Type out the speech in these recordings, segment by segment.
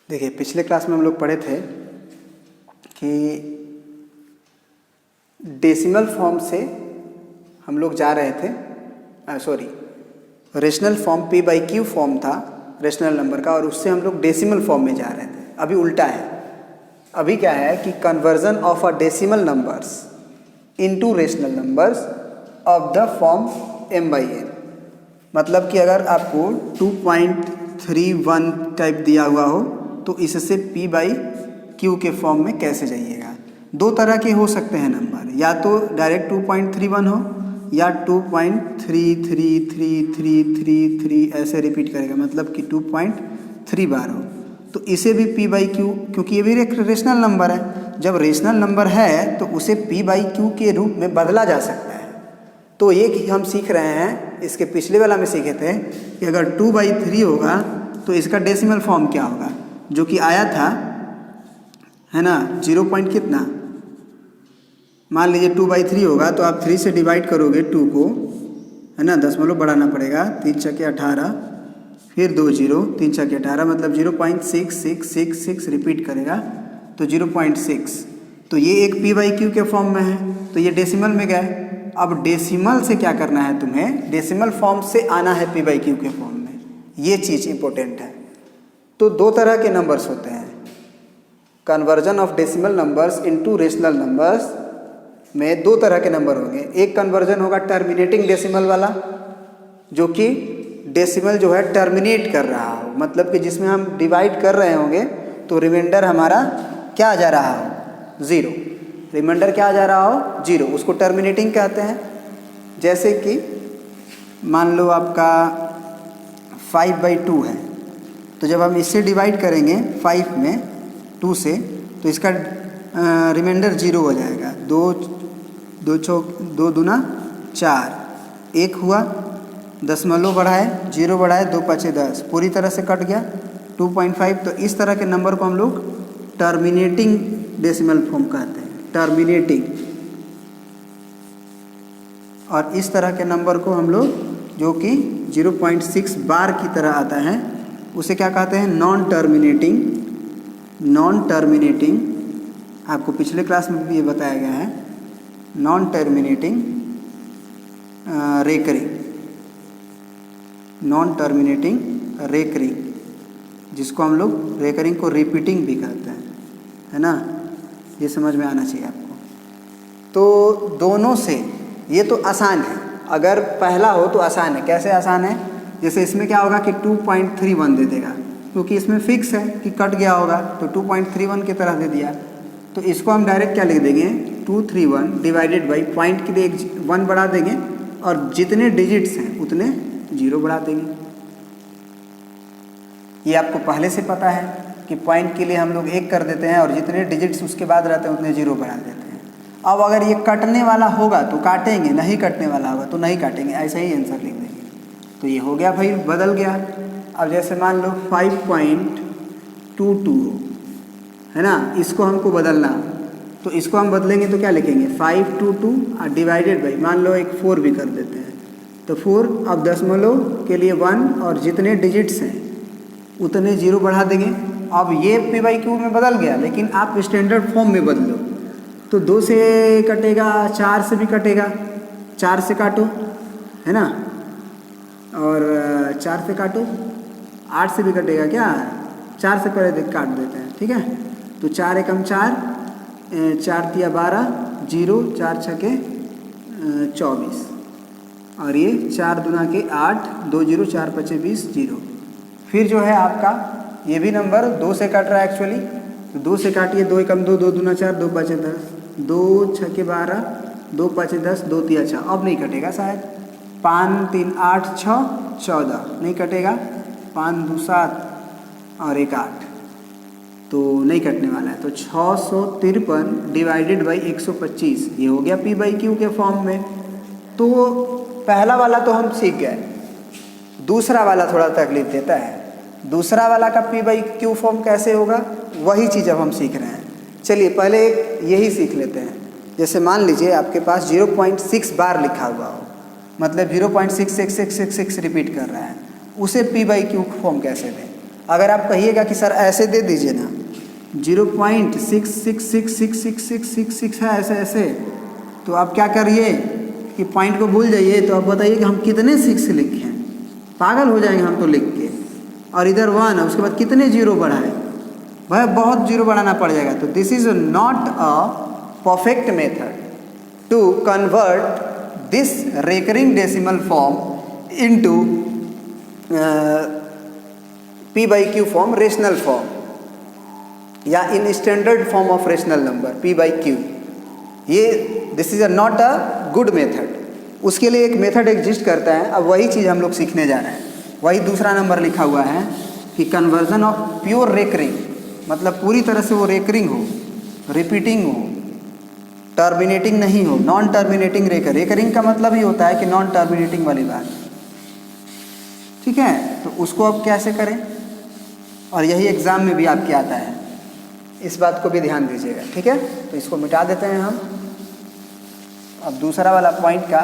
देखिए, पिछले क्लास में हम लोग पढ़े थे कि डेसिमल फॉर्म से हम लोग जा रहे थे, rational form p by Q form था रेशनल नंबर का, और उससे हम लोग डेसिमल फॉर्म में जा रहे थे। अभी उल्टा है। अभी क्या है कि conversion of a decimal numbers into rational numbers of the form m by n। मतलब कि अगर आपको 2.31 टाइप दिया हुआ हो तो इससे p बाई क्यू के फॉर्म में कैसे जाइएगा। दो तरह के हो सकते हैं नंबर, या तो डायरेक्ट 2.31 हो या 2.333333 ऐसे रिपीट करेगा, मतलब कि 2.3 बार हो। तो इसे भी p बाई क्यू, क्योंकि ये भी एक रेशनल नंबर है, जब रेशनल नंबर है तो उसे p बाई क्यू के रूप में बदला जा सकता है। तो ये हम सीख रहे हैं, इसके पिछले वाला में सीखे थे कि अगर 2/3 होगा तो इसका डेसिमल फॉर्म क्या होगा, जो कि आया था, है ना, 0 पॉइंट कितना, मान लीजिए 2/3 होगा तो आप 3 से डिवाइड करोगे 2 को, है ना, दशमलव बढ़ाना पड़ेगा, 3 छके 18, फिर 2 0, 3 छके 18, मतलब 0.6666 रिपीट करेगा तो 0.6। तो ये एक p बाई क्यू के फॉर्म में है, तो ये डेसिमल में गए। अब डेसिमल से क्या करना है तुम्हें, डेसिमल फॉर्म से आना है p बाई क्यू के फॉर्म में। ये चीज़ इंपॉर्टेंट है। तो दो तरह के नंबर्स होते हैं, conversion of decimal numbers into rational numbers में दो तरह के नंबर होंगे। एक कन्वर्जन होगा टर्मिनेटिंग डेसिमल वाला, जो कि डेसिमल जो है टर्मिनेट कर रहा हो, मतलब कि जिसमें हम डिवाइड कर रहे होंगे तो रिमाइंडर हमारा क्या आ जा रहा हो, 0। रिमाइंडर क्या आ जा रहा हो, 0, उसको टर्मिनेटिंग कहते हैं। जैसे कि मान लो आपका 5/2 है, तो जब हम इससे डिवाइड करेंगे 5 में 2 से, तो इसका रिमाइंडर 0 हो जाएगा। 2 दूना 4, 1 हुआ, दशमलव बढ़ाए, 0 बढ़ाए, 2 5 10, पूरी तरह से कट गया 2.5। तो इस तरह के नंबर को हम लोग टर्मिनेटिंग डेसिमल फॉर्म कहते हैं, टर्मिनेटिंग। और इस तरह के नंबर को हम लोग, जो कि 0.6 बार की तरह आता है, उसे क्या कहते हैं, नॉन टर्मिनेटिंग। नॉन टर्मिनेटिंग आपको पिछले क्लास में भी ये बताया गया है, non terminating recurring, non terminating recurring, जिसको हम लोग रेकरिंग को रिपीटिंग भी कहते हैं, है ना। ये समझ में आना चाहिए आपको। तो दोनों से ये तो आसान है, अगर पहला हो तो आसान है। कैसे आसान है, जैसे इसमें क्या होगा कि 2.31 दे देगा, क्योंकि इसमें फिक्स है कि कट गया होगा, तो 2.31 की तरह दे दिया। तो इसको हम डायरेक्ट क्या लिख देंगे, 231 डिवाइडेड बाई, पॉइंट के लिए एक 1 बढ़ा देंगे, और जितने डिजिट्स हैं उतने 0 बढ़ा देंगे। ये आपको पहले से पता है कि पॉइंट के लिए हम लोग 1 कर देते हैं, और जितने डिजिट्स उसके बाद रहते हैं उतने 0 बढ़ा देते हैं। अब अगर ये कटने वाला होगा तो काटेंगे, नहीं कटने वाला होगा तो नहीं काटेंगे, ऐसा ही आंसर लिख देंगे। तो ये हो गया भाई, बदल गया। अब जैसे मान लो 5.22 है ना, इसको हमको बदलना, तो इसको हम बदलेंगे तो क्या लिखेंगे, 522 डिवाइडेड बाई, मान लो एक 4 भी कर देते हैं, तो 4, अब दशमलव के लिए 1, और जितने डिजिट्स हैं उतने 0 बढ़ा देंगे। अब ये p बाई क्यू में बदल गया, लेकिन आप स्टैंडर्ड फॉर्म में बदलो तो 2 से कटेगा, 4 से भी कटेगा, 4 से काटो, है ना, और 4 से काटो, 8 से भी कटेगा क्या, 4 से पहले काट देते हैं, ठीक है। तो 4 एकम 4, 4 तिया 12, 0, 4 छके 24, और ये 4 दूना के 8, 2 0, 4 5 20, 0। फिर जो है आपका ये भी नंबर 2 से कट रहा है एक्चुअली, तो 2 से काटिए, 2 एकम 2, 2 दूना 4, 2 5 10, 2 छके 12, 2 5 10, 2 तिया 6, अब नहीं कटेगा शायद, 5 3 8 6 14, नहीं कटेगा, 5 2 7 और 1 8, तो नहीं कटने वाला है। तो 653 डिवाइडेड बाई 125, ये हो गया p बाई क्यू के फॉर्म में। तो पहला वाला तो हम सीख गए, दूसरा वाला थोड़ा तकलीफ देता है। दूसरा वाला का p बाई क्यू फॉर्म कैसे होगा, वही चीज़ अब हम सीख रहे हैं। चलिए पहले यही सीख लेते हैं। जैसे मान लीजिए आपके पास 0.6 बार लिखा हुआ हो, मतलब 0.66666 रिपीट कर रहा है, उसे p बाई क्यू फॉर्म कैसे दें। अगर आप कहिएगा कि सर ऐसे दे दीजिए ना, 0.66666666 है ऐसे ऐसे, तो आप क्या करिए कि पॉइंट को भूल जाइए, तो आप बताइए कि हम कितने 6 लिखे हैं, पागल हो जाएंगे हम तो लिख के। और इधर 1 है, उसके बाद कितने जीरो बढ़ाए, भाई बहुत जीरो बढ़ाना पड़ जाएगा। तो this is not a perfect method to convert this recurring decimal form into p/q form, rational form, या in standard form of rational number p/q। ये this is not a good method. उसके लिए एक method exist करता है, अब वही चीज़ हम लोग सीखने जा रहे हैं। वही दूसरा नंबर लिखा हुआ है कि कन्वर्जन ऑफ प्योर रेकरिंग, मतलब पूरी तरह से वो रेकरिंग हो, रिपीटिंग हो, टर्मिनेटिंग नहीं हो, नॉन टर्मिनेटिंग रेकर। रेकरिंग का मतलब ही होता है कि नॉन टर्मिनेटिंग वाली बात, ठीक है। तो उसको अब कैसे करें, और यही एग्ज़ाम में भी आपके आता है, इस बात को भी ध्यान दीजिएगा, ठीक है। तो इसको मिटा देते हैं हम। अब दूसरा वाला पॉइंट का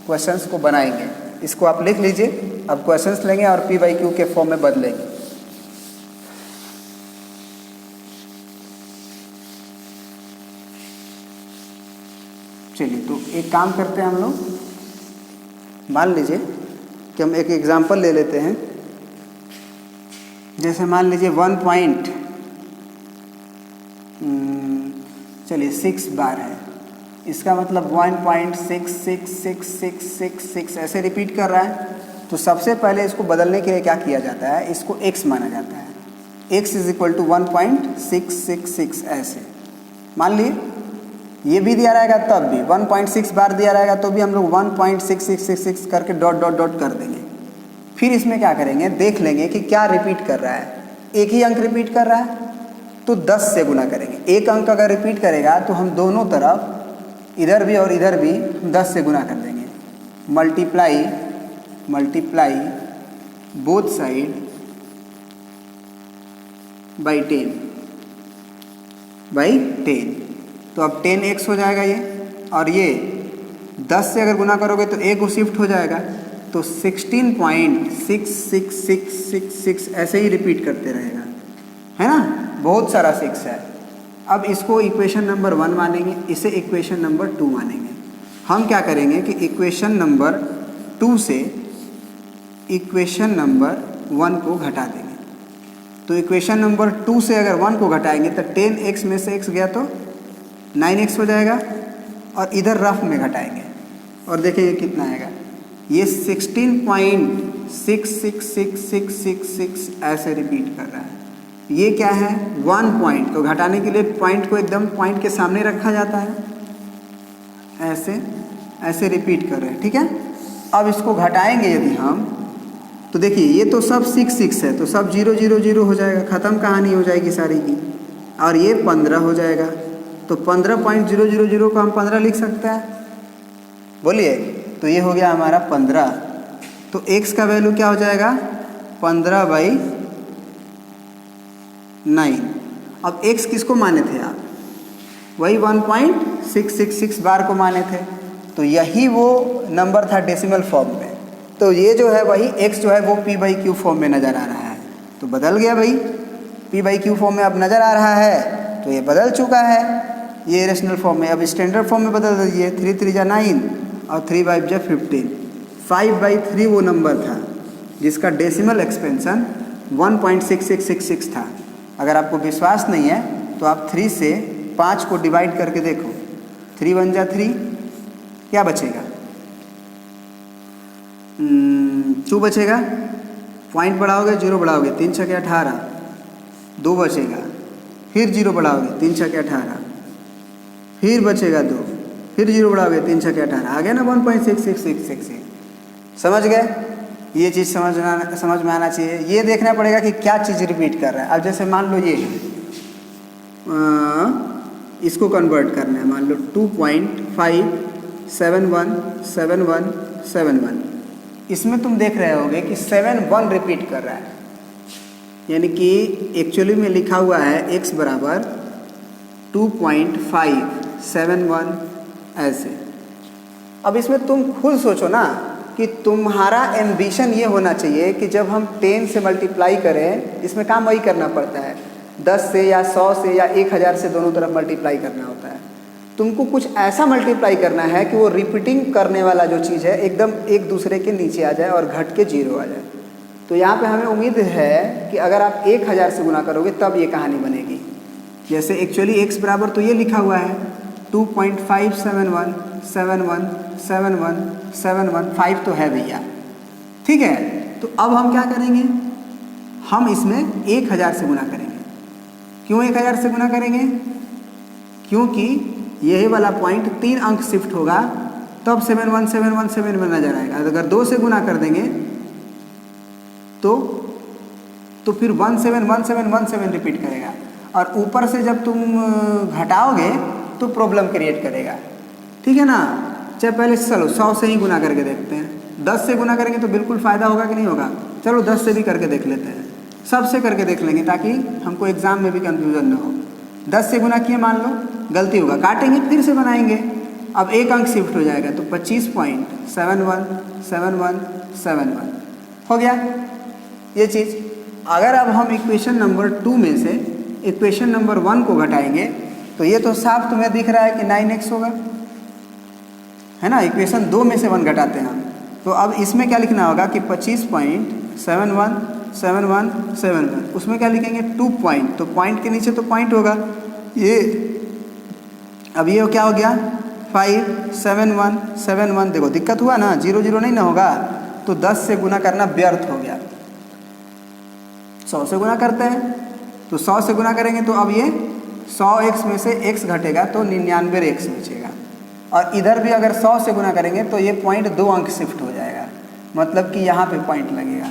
क्वेश्चंस को बनाएंगे, इसको आप लिख लीजिए। अब क्वेश्चंस लेंगे और p/q के फॉर्म में बदलेंगे। चलिए, तो एक काम करते हैं हम लोग, मान लीजिए कि हम एक एग्जांपल ले लेते हैं। जैसे मान लीजिए 6 बार है, इसका मतलब 1.666666 ऐसे रिपीट कर रहा है। तो सबसे पहले इसको बदलने के लिए क्या किया जाता है, इसको x माना जाता है। x = 1.666 ऐसे मान लिए। ये भी दिया रहेगा तब भी 1.6 बार दिया रहेगा तो भी हम लोग 1.6666 करके डॉट डॉट डॉट कर देंगे। फिर इसमें क्या करेंगे, देख लेंगे कि क्या रिपीट कर रहा है। एक ही अंक रिपीट कर रहा है तो 10 से गुना करेंगे। एक अंक अगर रिपीट करेगा तो हम दोनों तरफ, इधर भी और इधर भी 10 से गुना कर देंगे। Multiply both side by 10। तो अब 10x हो जाएगा ये, और ये 10 से अगर गुना करोगे तो एक को शिफ्ट हो जाएगा, तो 16.66666 ऐसे ही रिपीट करते रहेगा, है ना। बहुत सारा 6 है। अब इसको इक्वेशन नंबर 1 मानेंगे, इसे इक्वेशन नंबर 2 मानेंगे। हम क्या करेंगे कि इक्वेशन नंबर 2 से इक्वेशन नंबर 1 को घटा देंगे। तो इक्वेशन नंबर 2 से अगर 1 को घटाएंगे तो 10x में से x गया तो 9x हो जाएगा, और इधर रफ में घटाएंगे और देखिए कितना आएगा। ये 16.666666 ऐसे रिपीट कर रहा है। ये क्या है, 1 पॉइंट। तो घटाने के लिए पॉइंट को एकदम पॉइंट के सामने रखा जाता है, ऐसे ऐसे रिपीट कर रहे हैं, ठीक है। अब इसको घटाएंगे यदि हम, तो देखिए ये तो सब 6 है, तो सब 0 0 0 हो जाएगा, ख़त्म कहानी हो जाएगी सारी की। और ये 15 हो जाएगा, तो 15.000 को हम 15 लिख सकते हैं, बोलिए। तो ये हो गया हमारा 15। तो x का वैल्यू क्या हो जाएगा, 15/9। अब x किसको माने थे आप, वही 1.666 बार को माने थे। तो यही वो नंबर था डेसिमल फॉर्म में। तो ये जो है वही x जो है वो p/q फॉर्म में नज़र आ रहा है। तो बदल गया भाई, p/q फॉर्म में अब नज़र आ रहा है, तो ये बदल चुका है ये रेशनल फॉर्म में। अब स्टैंडर्ड फॉर्म में बदल दीजिए, 3 3 जा 9 और 3 5 जा 15। 5/3 वो नंबर था जिसका डेसिमल एक्सपेंशन 1.6666 था। अगर आपको विश्वास नहीं है तो आप 3 से 5 को डिवाइड करके देखो। 3 1 जा 3, क्या बचेगा, 2 बचेगा। पॉइंट बढ़ाओगे, 0 बढ़ाओगे, 3 6 18, 2 बचेगा। फिर 0 बढ़ाओगे, 3 6 18, फिर बचेगा 2, फिर 0 बढ़ाओगे, 3 6 18, आ गया ना 1.6666। समझ गए, ये चीज़ समझ में आना चाहिए। ये देखना पड़ेगा कि क्या चीज़ रिपीट कर रहा है। अब जैसे मान लो ये है, इसको कन्वर्ट करना है, मान लो 2.5717171। इसमें तुम देख रहे होगे कि 7 1 रिपीट कर रहा है, यानी कि एक्चुअली में लिखा हुआ है x बराबर 2.571 ऐसे। अब इसमें तुम खुद सोचो ना कि तुम्हारा एम्बिशन ये होना चाहिए कि जब हम 10 से मल्टीप्लाई करें, इसमें काम वही करना पड़ता है, 10 से या 100 से या 1000 से दोनों तरफ मल्टीप्लाई करना होता है। तुमको कुछ ऐसा मल्टीप्लाई करना है कि वो रिपीटिंग करने वाला जो चीज़ है एकदम एक दूसरे के नीचे आ जाए और घट के 0 आ जाए। तो यहाँ पे हमें उम्मीद है कि अगर आप 1000 से गुना करोगे तब ये कहानी बनेगी। जैसे एक्चुअली x बराबर तो ये लिखा हुआ है 2.571717171 तो है भैया, ठीक है। तो अब हम क्या करेंगे, हम इसमें 1000 से गुना करेंगे। क्यों 1000 से गुना करेंगे? क्योंकि यही वाला पॉइंट 3 अंक शिफ्ट होगा तब 71717 नजर आएगा। अगर 2 से गुना कर देंगे तो फिर 171717 रिपीट करेगा, और ऊपर से जब तुम घटाओगे तो प्रॉब्लम क्रिएट करेगा, ठीक है ना। चाहे पहले चलो 100 से ही गुना करके देखते हैं। 10 से गुना करेंगे तो बिल्कुल फ़ायदा होगा कि नहीं होगा? चलो 10 से भी करके देख लेते हैं, सबसे करके देख लेंगे ताकि हमको एग्जाम में भी कंफ्यूजन ना हो। 10 से गुना किए, मान लो गलती होगा, काटेंगे फिर से बनाएंगे, अब 1 अंक शिफ्ट हो जाएगा तो 25.717171 हो गया ये चीज़। अगर अब हम इक्वेशन नंबर 2 में से इक्वेशन नंबर 1 को घटाएंगे तो ये तो साफ तुम्हें दिख रहा है कि 9x होगा, है ना। इक्वेशन 2 में से 1 घटाते हैं हम, तो अब इसमें क्या लिखना होगा कि 25.717171, उसमें क्या लिखेंगे 2 पॉइंट, तो पॉइंट के नीचे तो पॉइंट होगा ये। अब ये क्या हो गया 57171, देखो दिक्कत हुआ ना, 0 0 नहीं ना होगा, तो 10 से गुना करना व्यर्थ हो गया। 100 से गुना करते हैं तो 100 से गुना करेंगे तो अब ये 100x में से x घटेगा तो 99x बचेगा, और इधर भी अगर 100 से गुना करेंगे तो ये पॉइंट 2 अंक शिफ्ट हो जाएगा, मतलब कि यहाँ पे पॉइंट लगेगा।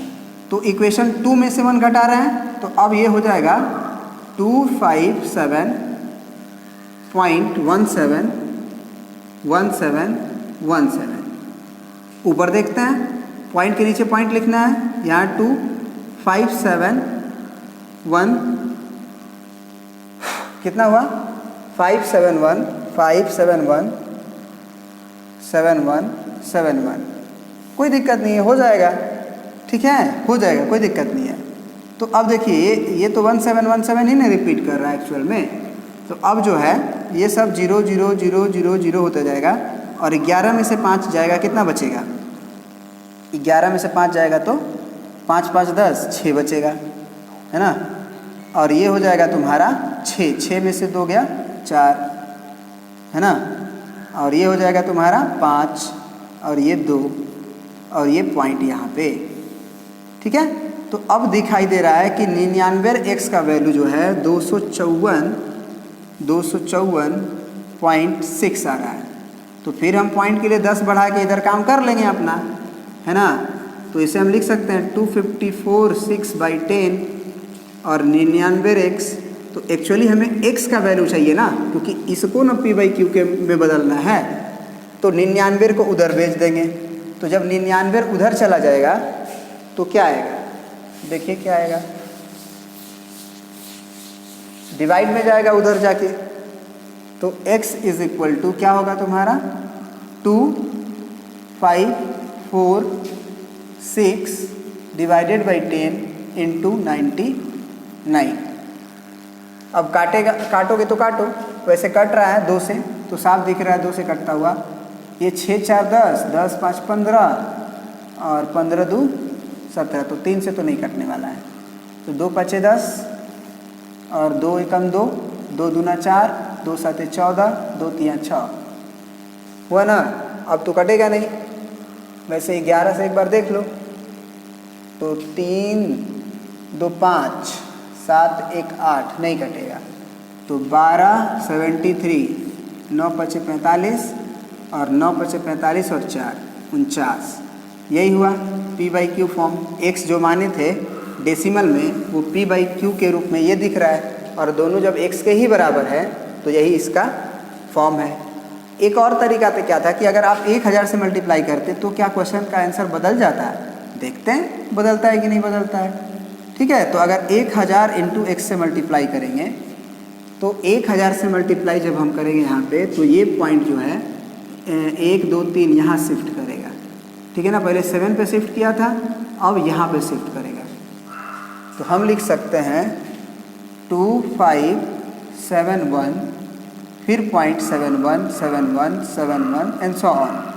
तो इक्वेशन 2 में से 1 घटा रहे हैं तो अब ये हो जाएगा 257.171717। ऊपर देखते हैं, पॉइंट के नीचे पॉइंट लिखना है, यहाँ 257 कितना हुआ 571 कोई दिक्कत नहीं है, हो जाएगा, ठीक है, हो जाएगा, कोई दिक्कत नहीं है। तो अब देखिए ये तो 1717 ही नहीं रिपीट कर रहा है एक्चुअल में, तो अब जो है ये सब 0 0 0 0 0 होता जाएगा, और 11 में से 5 जाएगा, कितना बचेगा 11 में से 5 जाएगा तो 5 5 10 6 बचेगा, है ना। और ये हो जाएगा तुम्हारा 6 में से 2 गया 4, है ना। और ये हो जाएगा तुम्हारा 5 और ये 2 और ये पॉइंट यहाँ पे, ठीक है। तो अब दिखाई दे रहा है कि 99x का वैल्यू जो है 254.6 आ रहा है। तो फिर हम पॉइंट के लिए 10 बढ़ा के इधर काम कर लेंगे अपना, है ना। तो इसे हम लिख सकते हैं 254/6/10 और 99x। तो एक्चुअली हमें x का वैल्यू चाहिए ना, क्योंकि इसको ना p/q के में बदलना है, तो 99 को उधर भेज देंगे। तो जब 99 उधर चला जाएगा तो क्या आएगा, देखिए क्या आएगा, डिवाइड में जाएगा उधर जाके, तो x = क्या होगा तुम्हारा 254/6 / 10 × 99। अब काटोगे तो काटो, वैसे कट रहा है 2 से, तो साफ दिख रहा है 2 से कटता हुआ। ये 6 4 10 10 5 15 और 15 2 17, तो 3 से तो नहीं कटने वाला है। तो 2 5 10 और 2 एकम 2, 2 दूना 4, 2 7 14, 2 3 6 हुआ ना। अब तो कटेगा नहीं, वैसे 11 से एक बार देख लो, तो 3 2 5 7 1 8 नहीं कटेगा, तो 12 73, 9 5 45 और 9 5 45 और 4 49, यही हुआ p/q फॉर्म। x जो माने थे डेसिमल में वो p/q के रूप में ये दिख रहा है, और दोनों जब x के ही बराबर है तो यही इसका फॉर्म है। एक और तरीका तो क्या था कि अगर आप 1000 से मल्टीप्लाई करते तो क्या क्वेश्चन का आंसर बदल जाता है, देखते हैं बदलता है कि नहीं बदलता है, ठीक है। तो अगर 1000 × x से मल्टीप्लाई करेंगे तो 1000 से मल्टीप्लाई जब हम करेंगे यहाँ पे, तो ये पॉइंट जो है 1 2 3 यहाँ शिफ्ट करेगा, ठीक है ना, पहले 7 पे शिफ्ट किया था, अब यहाँ पे शिफ्ट करेगा। तो हम लिख सकते हैं 2 5 7 1, फिर 0.71 71 71 एंड सो ऑन।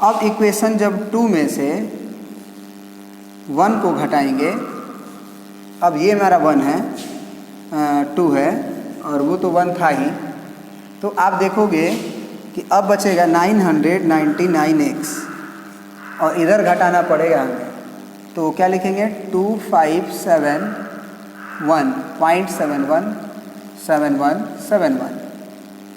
अब इक्वेशन जब 2 में से 1 को घटाएंगे, अब ये हमारा 1 है, 2 है और वो तो 1 था ही, तो आप देखोगे कि अब बचेगा 999x और इधर घटाना पड़ेगा हमें, तो क्या लिखेंगे 2571 0.71 71 71,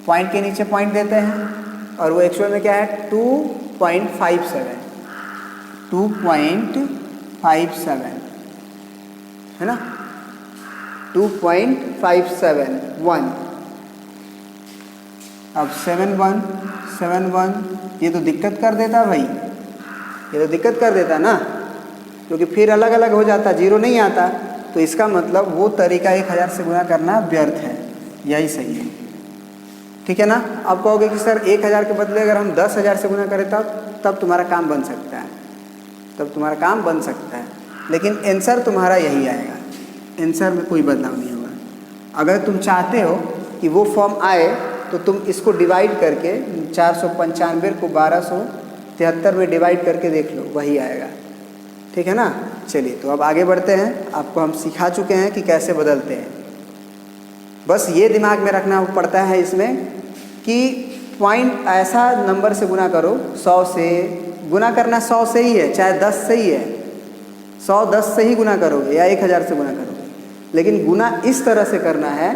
पॉइंट के नीचे पॉइंट देते हैं और वो एक्चुअल में क्या है 2.57 2.57 है ना, 2.571। अब 71 ये तो दिक्कत कर देता भाई, ये तो दिक्कत कर देता ना, क्योंकि फिर अलग अलग हो जाता, जीरो नहीं आता। तो इसका मतलब वो तरीका 1000 से गुना करना व्यर्थ है, यही सही है। ठीक है ना। अब कहोगे कि सर 1000 के बदले अगर हम 10,000 से गुना करें तब तुम्हारा काम बन सकता है, तब तुम्हारा काम बन सकता है, लेकिन आंसर तुम्हारा यही आएगा, आंसर में कोई बदलाव नहीं होगा। अगर तुम चाहते हो कि वो फॉर्म आए तो तुम इसको डिवाइड करके 495 को 1273 में डिवाइड करके देख लो, वही आएगा। ठीक है ना। चलिए तो अब आगे बढ़ते हैं, आपको हम सिखा चुके हैं कि कैसे बदलते हैं। बस ये दिमाग में रखना पड़ता है इसमें कि पॉइंट ऐसा नंबर से गुना करो, 100 से गुना करना 100 से ही है, चाहे 10 से ही है, 100 10 से ही गुना करोगे या 1000 से गुना करोगे, लेकिन गुना इस तरह से करना है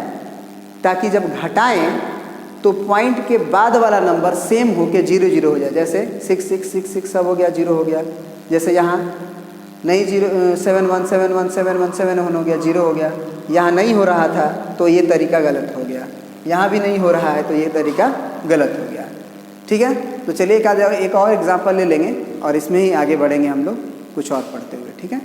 ताकि जब घटाएं तो पॉइंट के बाद वाला नंबर सेम होके 0 0 हो जाए। जैसे 6 6 6 6 सब हो गया, 0 हो गया। जैसे यहाँ नहीं 7 1 7 1 7 1 7 1 हो गया, 0 हो गया। यहाँ नहीं हो रहा था तो ये तरीका गलत हो गया, यहाँ भी नहीं हो रहा है तो ये तरीका गलत हो गया। ठीक है। तो चलिए एक और एग्जाम्पल ले लेंगे और इसमें ही आगे बढ़ेंगे हम लोग कुछ और पढ़ते हुए। ठीक है।